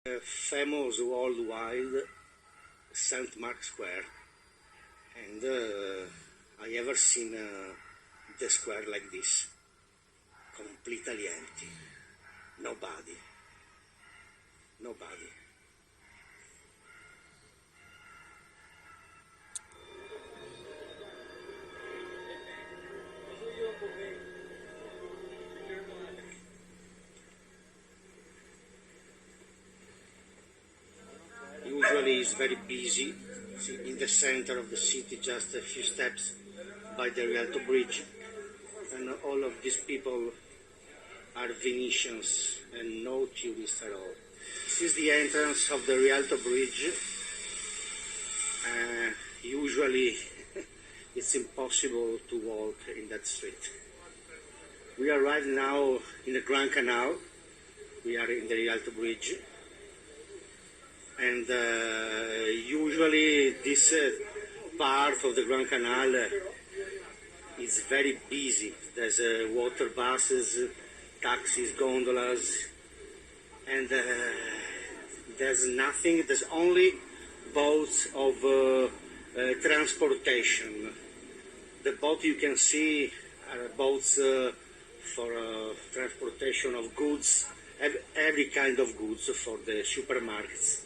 Famous worldwide St. Mark Square, and I ever seen the square like this, completely empty, nobody. Usually it's very busy. In the center of the city, just a few steps by the Rialto Bridge, and all of these people are Venetians and no tourists at all. This is the entrance of the Rialto Bridge. Usually it's impossible to walk in that street. We are right now in the Grand Canal. We are in the Rialto Bridge. And usually this part of the Grand Canal is very busy. There's water buses, taxis, gondolas, and there's nothing. There's only boats of transportation. The boat you can see are boats for transportation of goods, every kind of goods for the supermarkets.